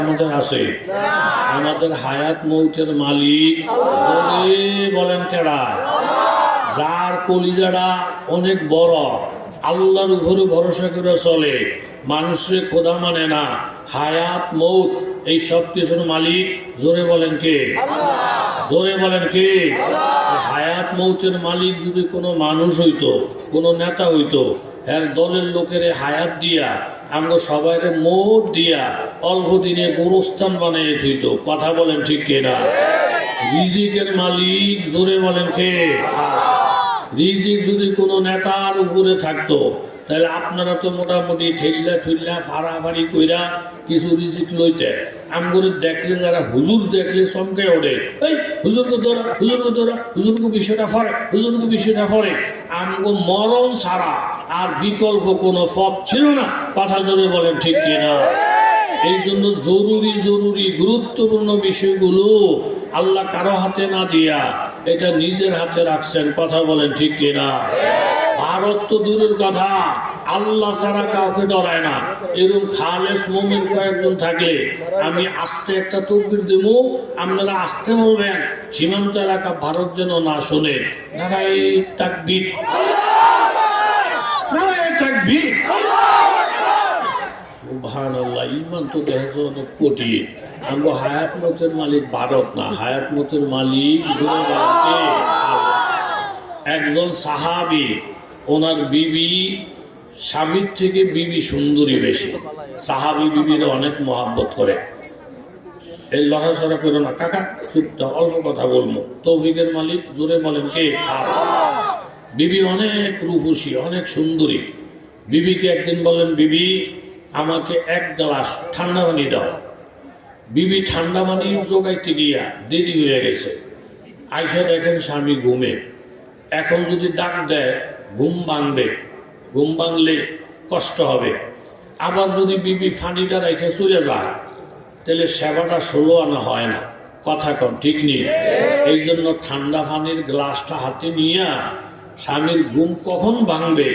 আমাদের আছে আমাদের হায়াত মৌতের মালিক বলেন কেডা? যার কলিজাটা অনেক বড়, আল্লাহর উপরে ভরসা করে চলে, মানুষের খোদা মানে না, হায়াত মৌত এই সব কিছুর মালিক জোরে বলেন কে? জোরে বলেন কে? হায়াত মৌতের মালিক যদি কোনো মানুষ হইতো, কোনো নেতা হইতো, এর দলের লোকের হায়াত দিয়া আমরা সবাইরে মৌত দিয়া অল্প দিনে গোরস্থান বানিয়ে থইতো। কথা বলেন ঠিক কিনা? রিজিকের মালিক জোরে বলেন কে? রিজিক যদি কোনো নেতার উপরে থাকতো, তাহলে আপনারা তো মোটামুটি ঠেল্লা ঠুল্লা ফাড়াফাড়ি কইরা কিছু রিজিক লইতেন। আমগরে দেখলে যারা হুজুর দেখলে চমকে ওঠে, এই হুজুরকে ধরা, হুজুরকে ধরা, হুজুরকে বিষয়টা ফরে, হুজুরকে বিষয়টা ফরে। আমগো মরণ ছাড়া আর বিকল্প কোনো পথ ছিল না। কথা জোরে বলেন ঠিক কিনা? এই জন্য জরুরি গুরুত্বপূর্ণ বিষয়গুলো আল্লাহ কারো হাতে না দিয়া এটা নিজের হাতে রাখছেন। কথা বলেন ঠিক কিনা? ভারত তো দূরের কথা, আল্লাহ ছাড়া কাউকে ডরায় না। এরকম খালেস মোমেন কয়েকজন থাকলে আমি আস্তে একটা তকবীর দেব, আপনারা আস্তে বলবেন, সীমান্ত এলাকা ভারত যেন না শোনে। নারায়ে তাকবীর, নারায়ে তাকবীর। সুবহানাল্লাহ। ইমান তো দেখো অনেক কোটি। আমরা হায়াত মতের মালিক ভারত না, হায়াত মতের মালিক একজন সাহাবী। ওনার বিবি স্বামীর থেকে বিবি সুন্দরী বেশি। সাহাবী বিবির অনেক মহাব্বত করে। এই লড়াচড়া করো না কাকা, চুপটা অল্প কথা বলবো। তৌফিকের মালিক জোরে বলেন কে? বিবি অনেক রূপসী, অনেক সুন্দরী। বিবিকে একদিন বলেন, বিবি আমাকে এক গ্লাস ঠান্ডা পানি দাও। বিবি ঠান্ডা পানি জোগাইতে গিয়া দেরি হয়ে গেছে। আইসা দেখেন স্বামী ঘুমে। এখন যদি ডাক দেয় ঘুম ভাঙবে, ঘুম ভাঙলে কষ্ট হবে। আবার যদি বিবি ফানিটা রেখে চলে যায়, তাহলে সেবাটা 16 আনা হয় না। কথা কম ঠিক নেই। এই জন্য ঠান্ডা পানির গ্লাসটা হাতে নিয়ে স্বামীর ঘুম কখন ভাঙবে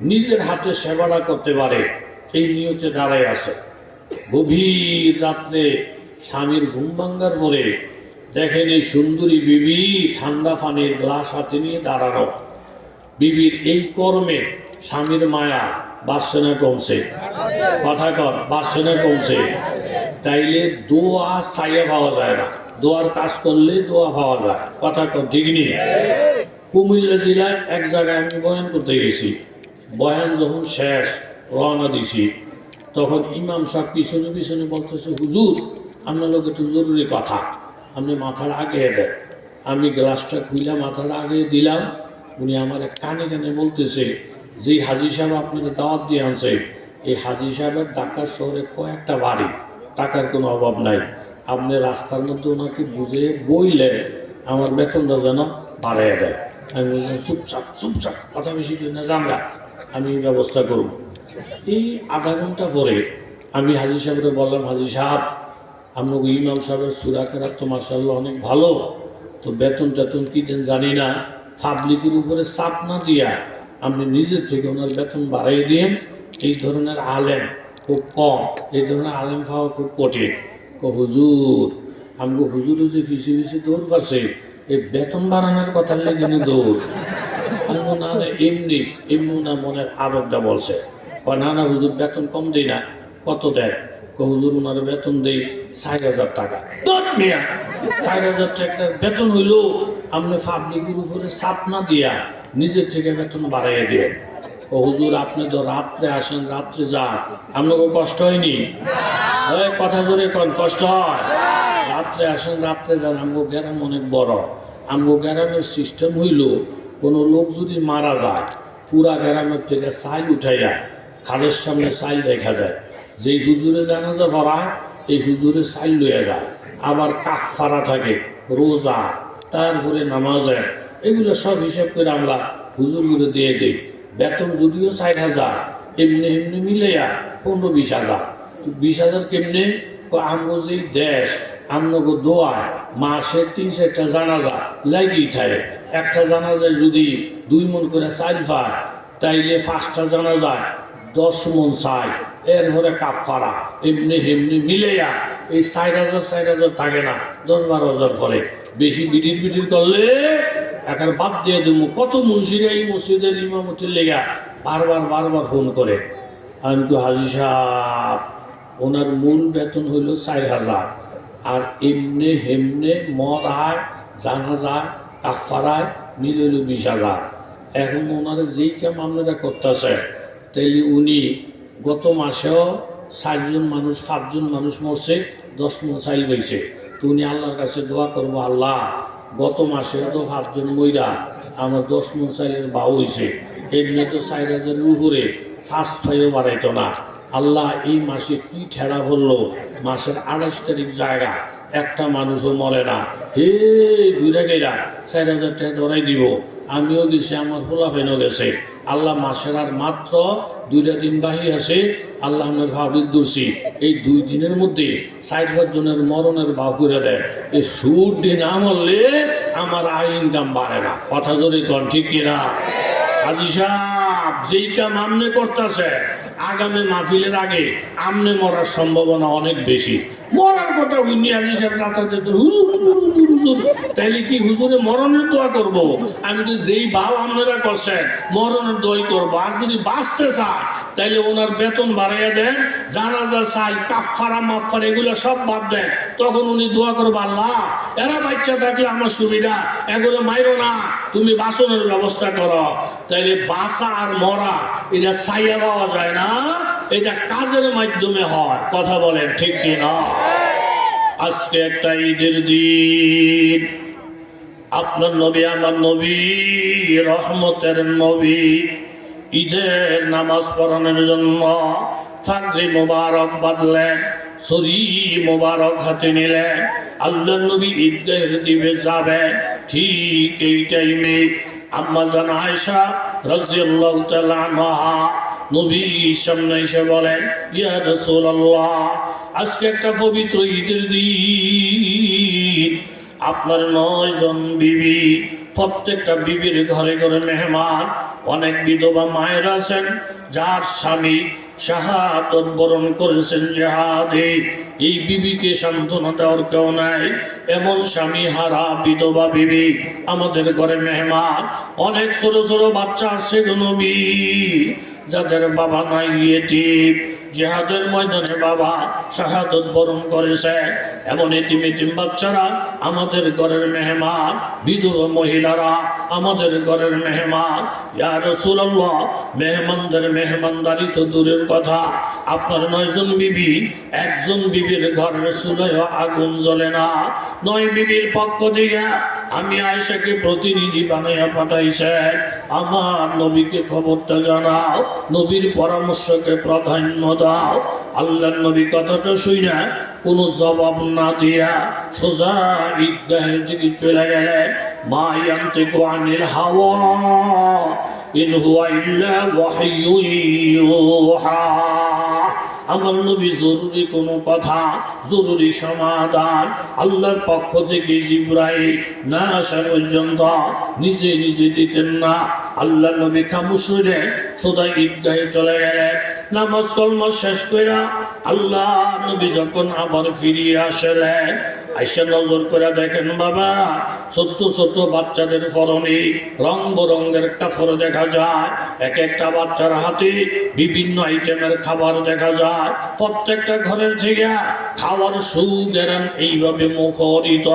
নিজের হাতে সেবাটা করতে পারে এই নিয়তে দাঁড়ায় আছে। গভীর রাত্রে স্বামীর ঘুম ভাঙ্গার পরে দেখেন এই সুন্দরী বিবি ঠান্ডা পানির গ্লাস হাতে নিয়ে দাঁড়ানো। বিবির এই কর্মে স্বামীর মায়া বাসনা কমছে। কথা কর, বাসনা কমছে। তাইলে দোয়া চাইয়া পাওয়া যায় না, দোয়ার কাজ করলে দোয়া পাওয়া যায়। কথা কর ঠিক নেই? কুমিল্লা জেলায় এক জায়গায় আমি বয়ান করতে গেছি। বয়ান যখন শেষ রওনা দিছি, তখন ইমাম সাহেব পিছনে পিছনে বলতেছে, হুজুর আপনার লোক একটু জরুরি কথা, আপনি মাথার আগে দেন। আমি গ্লাসটা খুলে মাথার আগে দিলাম। উনি আমার কানে কানে বলতেছে, যে হাজি সাহেব আপনাকে দাওয়াত দিয়ে আনছে, এই হাজি সাহেবের ঢাকার শহরে কয়েকটা বাড়ি, টাকার কোনো অভাব নাই। আপনি রাস্তার মধ্যে ওনাকে বুঝে বইলেন আমার বেতনটা যেন বাড়াইয়া দেয়। আমি বললাম, চুপচাপ কথা বেশি করে না, জানগা, আমি ব্যবস্থা করব। এই আধা ঘন্টা পরে আমি হাজি সাহেবকে বললাম, হাজি সাহেব আপনাকে ইমাম সাহেবের সূরা কেরাত তো মাশাআল্লাহ অনেক ভালো, তো বেতন টেতন কি দেন জানি না, পাবলিকের উপরে চাপ না দিয়া আপনি নিজের থেকে ওনার বেতন বাড়াই দিয়েন। এই ধরনের আলেম খুব কম, এই ধরনের আলেম পাওয়া খুব কঠিন। হুজুর আমগো হুজুর যে ফিসি ফিসি দৌড় পাচ্ছে, এই বেতন বাড়ানোর কথা লেগে দৌড় না, এমনি এমনি না মনের আবেগটা বলছে। না না হুজুর বেতন কম দেই না। কত দেয়? হুজুর ওনার বেতন দেই 4,000 টাকা। 4,000 টাকা বেতন হইলো আপনি পাবলিকের উপরে চাপ না দিয়া নিজের থেকে বেতন বাড়াইয়া দিয়ে। হুজুর আপনি তো রাত্রে আসেন, রাত্রে যান, আপনাকে কষ্ট হয়নি? কথা জোরে কন, কষ্ট হয়? রাত্রে আসেন, রাত্রে যান। আমগো গ্রাম অনেক বড়। আমগো গ্রামের সিস্টেম হইল, কোনো লোক যদি মারা যায় পুরা গ্রামের থেকে চাইল উঠাইয়া খালের সামনে চাইল রেখা দেয়। যেই হুজুরে জানাজা পড়ায় এই হুজুরে চাইল লইয়া যায়। আবার কাফারা থাকে, রোজা, তারপরে নামাজের, এগুলো সব হিসাব করে আমরা হুজুরগুলো দিয়ে দিই। বেতন যদিও 4,000, এমনি এমনি মিলাইয়া 15-20,000। 20,000 কেমনে? আমগো যেই দেশ, আমগো দোয়ায় মাসে 3-4টা জানাজা লাগেই থাকে। একটা জানাজায় যদি 2 মণ করে চাইল পায়, তাইলে 5টা জানাজায় 10 মণ চাই, এরপরে কাফারা এমনি হেমনি মিলেয়া এই 4,000 থাকে না, 10-12,000 পরে বেশি বিটির করলে এখন বাদ দিয়ে দেবো। কত মুন্সিরা এই মসজিদের ইমামতির লেগা বারবার ফোন করে। আমি তো হাজি সাহেব, ওনার মূল বেতন হইল 4,000, আর এমনি হেমনে মরায় জানাজায় কাফারায় মিল হইল 20,000। এখন ওনারা যেই কাম আপনারা করতেছে, তাইলে উনি গত মাসেও 5জন মানুষ মরছে, 10 মণ চাইল রয়েছে। তো উনি আল্লাহর কাছে দোয়া করবো, আল্লাহ গত মাসে তো 5 জন মইরা আমার 10 মণ চাইলের বাউ হয়েছে, এমনি তো 4,000-এর উপরে 5 ফাইও বাড়াইতো না। আল্লাহ এই মাসে কি ঠেলা হলো, মাসের 28 তারিখ জায়গা একটা মানুষও মরে না, হে ঘুরে গেরা 4,000 টাকা ধরাই দিব। আমিও গেছি, আমার ফোলাফেনও গেছে। আল্লাহ মাসের আর মাত্র 2টা দিন বাহি আছে। আল্লাহ আমরা ভাবির দূরছি এই 2 দিনের মধ্যে 60 জনের মরণের বাউ করে দেয়। এই সুর দিন আমলে আমার আয় ইনকাম বাড়ে না। কথা যদি কন ঠিক কিনা? হাজি সাহেব, যেই কাম আমনে করতেছে, আগামী মাহফিলের আগে আমনে মরার সম্ভাবনা অনেক বেশি। মরার কথা উনি হাজি সাহেব রাতাতে তাইলে কি হুজুরে মরণের দোয়া করব? আমি তো যেই ভাব আপনারা করছেন মরণের দোয়াই করবো। আর যদি বাঁচতে চায় তাইলে ওনার বেতন বাড়াইয়া দেন, জানাজা চাই, কাফারা মাফারা এগুলো সব বাদ দেন। তখন উনি দোয়া করবো, আল্লাহ এরা বাচ্চা থাকলে আমার সুবিধা, এগুলো মাইরো না, তুমি বাঁচনের ব্যবস্থা করো। তাইলে বাঁচা আর মরা এটা চাইয়া পাওয়া যায় না, এটা কাজের মাধ্যমে হয়। কথা বলেন ঠিক কি না? আজকে একটা ঈদের দিন, আপনার নবী আমার নবী, রহমতের নবী, ঈদের নামাজ পড়ানোর জন্য ফাজরে মোবারক বাঁধলেন, শরী মোবারক হাতে নিলেন। আল্লাহর নবী ঈদগাহের দিকে যাবে, ঠিক এই টাইমে আম্মা জান আয়েশা রাদিয়াল্লাহু তাআলা আনহা নবীর সামনে এসে বলেন, ইয়া রাসূলুল্লাহ, আজকে একটা পবিত্র ঈদের দিন, আপনার 9 জন বিবি, প্রত্যেকটা বিবির ঘরে ঘরে মেহমান। অনেক বিধবা মায়ের আছেন যার স্বামী শাহাদাত বরণ করেছেন জিহাদে, এই বিবিকে সান্ত্বনা দেওয়ার কেউ নাই। এমন স্বামী হারা বিধবা বিবি আমাদের ঘরে মেহমান। অনেক ছোট ছোট বাচ্চা আসছে গো নবী, যাদের বাবা নাই, ইয়েতিম, জিহাদের ময়দানে বাবা শাহাদাত বরণ করেছে, এমন এতিম বাচ্চারা আমাদের ঘরের মেহমান, বিধবা মহিলারা আমাদের ঘরের মেহমান। ইয়া রাসূলুল্লাহ, মেহমানদের মেহমানদারি তো দূরের কথা, আপনার 9 জন বিবি, একজন বিবির ঘরের চুলায় আগুন জ্বলে না। 9 বিবির পক্ষ থেকে আমি আয়েশাকে প্রতিনিধি বানাইয়া পাঠাইছে, আমার নবীকে খবরটা জানাও, নবীর পরামর্শকে প্রাধান্য দাও। আল্লাহর নবী কথাটা শুইনা কোনো জবাব না দিয়া সোজা ঈদগাহের দিকে চলে গেলেন। মা ইয়ান্তিকু আনিল হাওয়া ইন হুয়া ইল্লা ওয়াহয়ুন ইউহা। আমার নবী জরুরি কোনো কথা, জরুরি সমাধান আল্লাহর পক্ষ থেকে জিবরাইল না আসা পর্যন্ত নিজে দিতেন না। আল্লাহ নবী খামোশ হয়ে সোজা ঈদগাহে চলে গেলেন। নামাজ কলমা শেষ কইরা আল্লাহ নবী যখন আবার ফিরিয়ে আসলেন, আইসা নজর করে দেখেন বাবা, ছোট্ট ছোট্ট বাচ্চাদের পরনে রং বেরঙের কাপড় দেখা যায়, এক একটা বাচ্চার হাতে বিভিন্ন আইটেমের খাবার দেখা যায়। প্রত্যেকটা ঘরের থেকে খাওয়ার সুগেরান এইভাবে মুখরিত,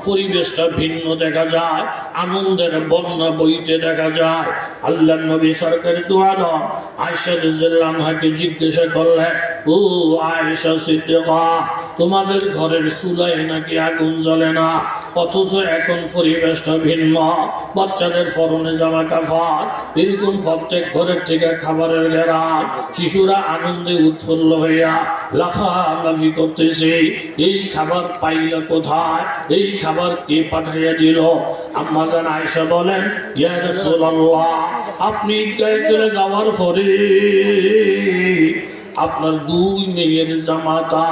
পরিবেশটা ভিন্ন দেখা যায়, আনন্দের বন্যা বইতে দেখা যায়। আল্লাহ নবী সরকারি দোয়ানো আয়েশা রাদিয়াল্লাহু আনহাকে জিজ্ঞাসা করলেন, ও আয়েশা সিদ্দিকা, তোমাদের ঘরের চুলায় নাকি আগুন জ্বলে না, অথচ এখন পরিবেশটা ভিন্ন, বাচ্চাদের পরনে জামা কাপড়, এরকম প্রত্যেক ঘরের থেকে খাবারের ঘেরান, শিশুরা আনন্দে উৎফুল্ল হইয়া লাফালাফি করতেছে। এই খাবার পাইল কোথায়? এই খাবার কে পাঠাইয়া দিল? আম্মা জান আয়েশা বলেন, ইয়া রাসূলুল্লাহ, আপনি ঈদগাহে চলে যাওয়ার পরে আপনার দুই মেয়ের জামাতা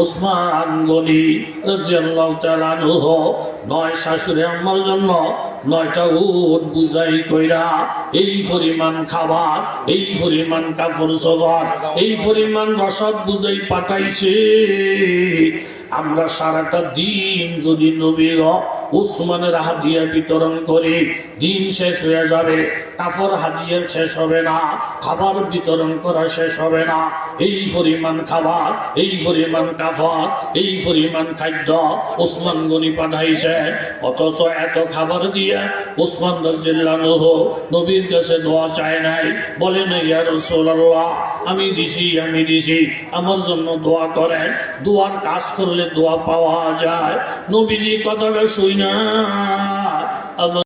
ওসমান গনি রাদিয়াল্লাহু তাআলা আনহু 9 শাশুড়ি আম্মার জন্য 9টা উট বুঝাই কইরা এই পরিমাণ খাবার, এই পরিমাণ কাপড় চোপড়, এই পরিমাণ রসদ বুঝাই পাঠাইছে। আমরা সারাটা দিন যদি নবীর উসমানের হাদিয়া বিতরণ করি, দিন শেষ হয়ে যাবে, কাপড় হাদিয়া শেষ হবে না, খাবার বিতরণ করা শেষ হবে না। এই পরিমাণ খাবার, এই পরিমাণ কাপড়, এই পরিমাণ খাদ্য ওসমান গনি পাঠাইছে। অথচ এত খাবার দিয়ে ওসমান রাদিয়াল্লাহু আনহু নবীর কাছে দোয়া চায় নাই, বলে না ইয়া রাসূলুল্লাহ আমি দিছি, আমার জন্য দোয়া করেন। দোয়ার কাজ করলে দোয়া পাওয়া যায়। নবীজি কথাটা শুই না